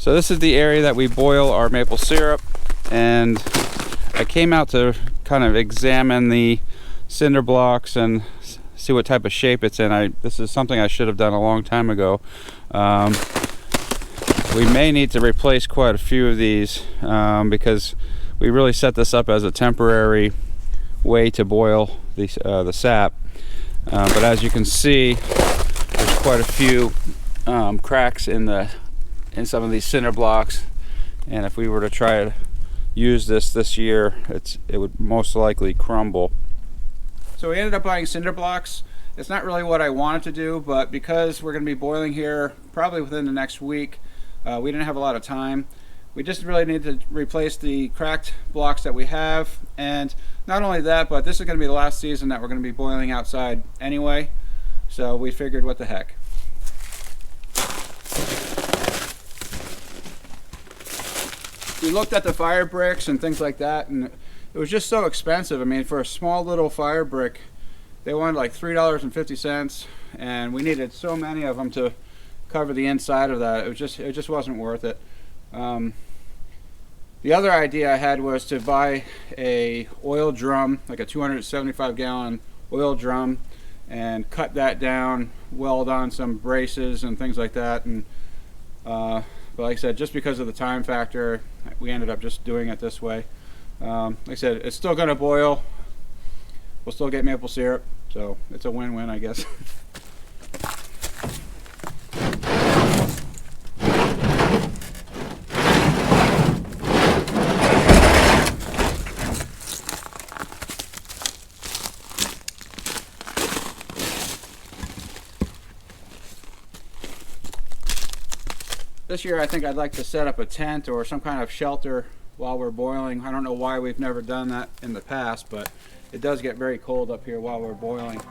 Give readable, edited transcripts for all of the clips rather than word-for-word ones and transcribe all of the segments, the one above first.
So this is the area that we boil our maple syrup, and I came out to kind of examine the cinder blocks and see what type of shape it's in. This is something I should have done a long time ago. We may need to replace quite a few of these because we really set this up as a temporary way to boil the sap. But as you can see, there's quite a few cracks in some of these cinder blocks, and if we were to try to use this year, it would most likely crumble. So we ended up buying cinder blocks. It's not really what I wanted to do, but because we're going to be boiling here probably within the next week, we didn't have a lot of time. We just really need to replace the cracked blocks that we have, and not only that, but this is going to be the last season that we're going to be boiling outside anyway, so we figured, what the heck. We looked at the fire bricks and things like that, and it was just so expensive. I mean, for a small little fire brick, they wanted like $3.50, and we needed so many of them to cover the inside of that. It just wasn't worth it. The other idea I had was to buy a oil drum, like a 275 gallon oil drum, and cut that down, weld on some braces and things like that. And but like I said, just because of the time factor, we ended up just doing it this way. Like I said, it's still going to boil. We'll still get maple syrup, so it's a win-win, I guess. This year I think I'd like to set up a tent or some kind of shelter while we're boiling. I don't know why we've never done that in the past, but it does get very cold up here while we're boiling.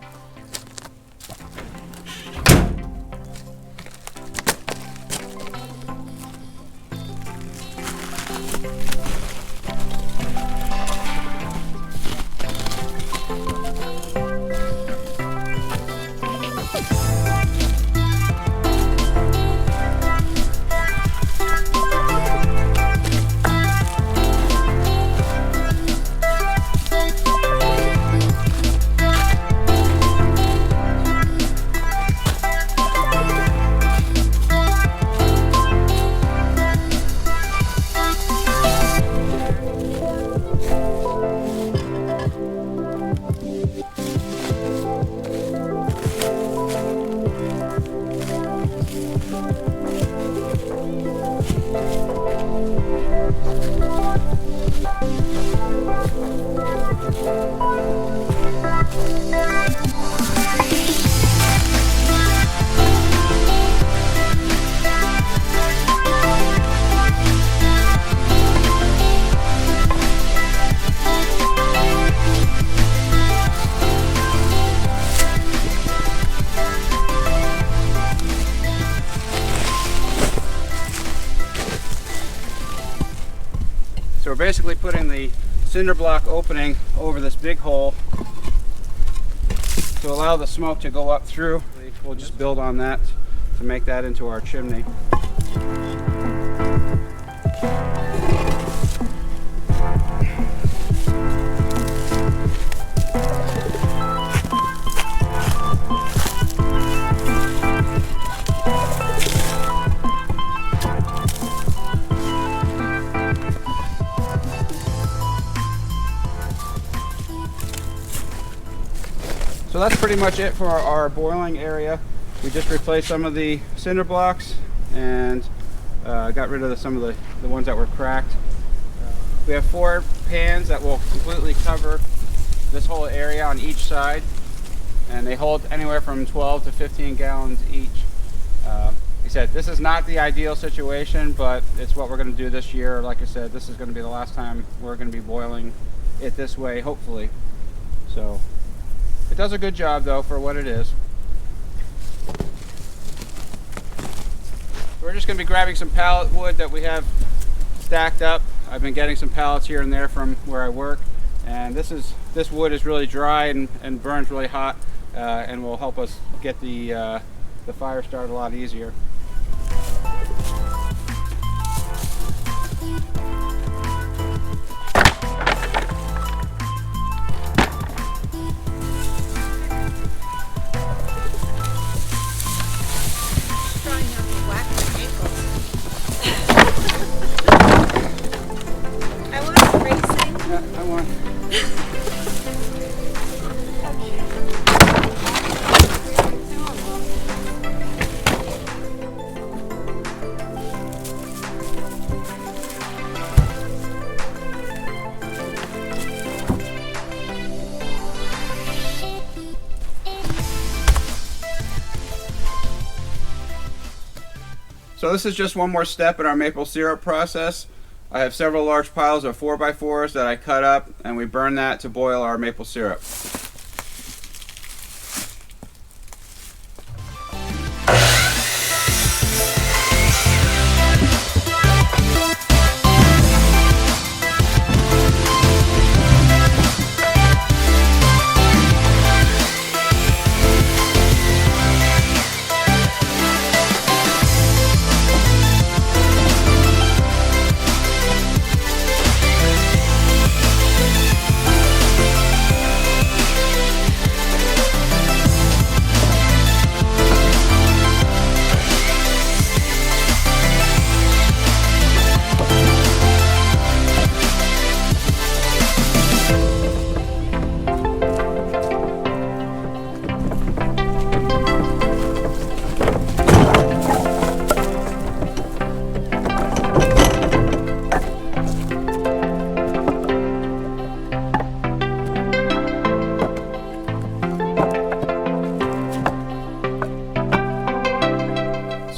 So we're basically putting the cinder block opening over this big hole to allow the smoke to go up through. We'll just build on that to make that into our chimney. So that's pretty much it for our boiling area. We just replaced some of the cinder blocks and got rid of some of the ones that were cracked. We have 4 pans that will completely cover this whole area on each side, and they hold anywhere from 12 to 15 gallons each. Like I said, this is not the ideal situation, but it's what we're going to do this year. Like I said, this is going to be the last time we're going to be boiling it this way, hopefully. So it does a good job though for what it is. We're just going to be grabbing some pallet wood that we have stacked up. I've been getting some pallets here and there from where I work, and this wood is really dry and burns really hot, and will help us get the fire started a lot easier. I want. So this is just one more step in our maple syrup process. I have several large piles of 4x4s that I cut up, and we burn that to boil our maple syrup.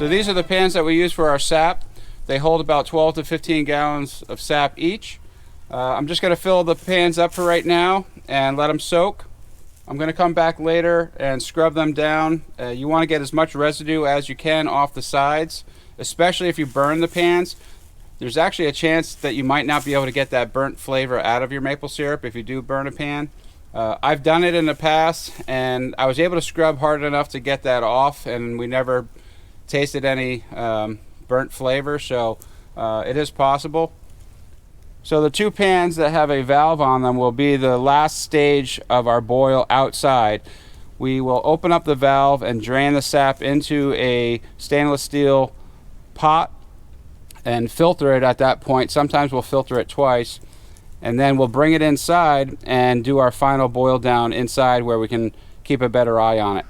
So these are the pans that we use for our sap. They hold about 12 to 15 gallons of sap each. I'm just going to fill the pans up for right now and let them soak. I'm going to come back later and scrub them down. You want to get as much residue as you can off the sides, especially if you burn the pans. There's actually a chance that you might not be able to get that burnt flavor out of your maple syrup if you do burn a pan. I've done it in the past, and I was able to scrub hard enough to get that off, and we never tasted any burnt flavor, so it is possible. So the two pans that have a valve on them will be the last stage of our boil outside. We will open up the valve and drain the sap into a stainless steel pot and filter it at that point. Sometimes we'll filter it twice, and then we'll bring it inside and do our final boil down inside where we can keep a better eye on it.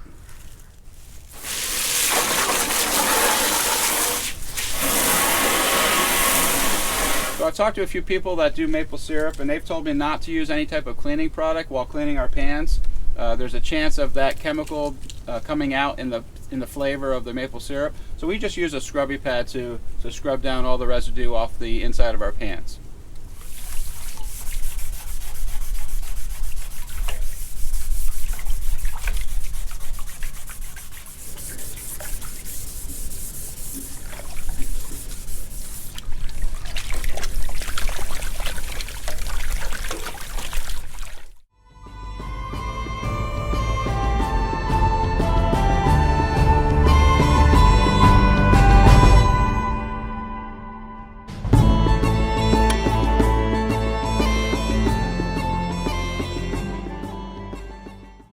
So I talked to a few people that do maple syrup, and they've told me not to use any type of cleaning product while cleaning our pans. There's a chance of that chemical coming out in the flavor of the maple syrup. So we just use a scrubby pad to scrub down all the residue off the inside of our pans.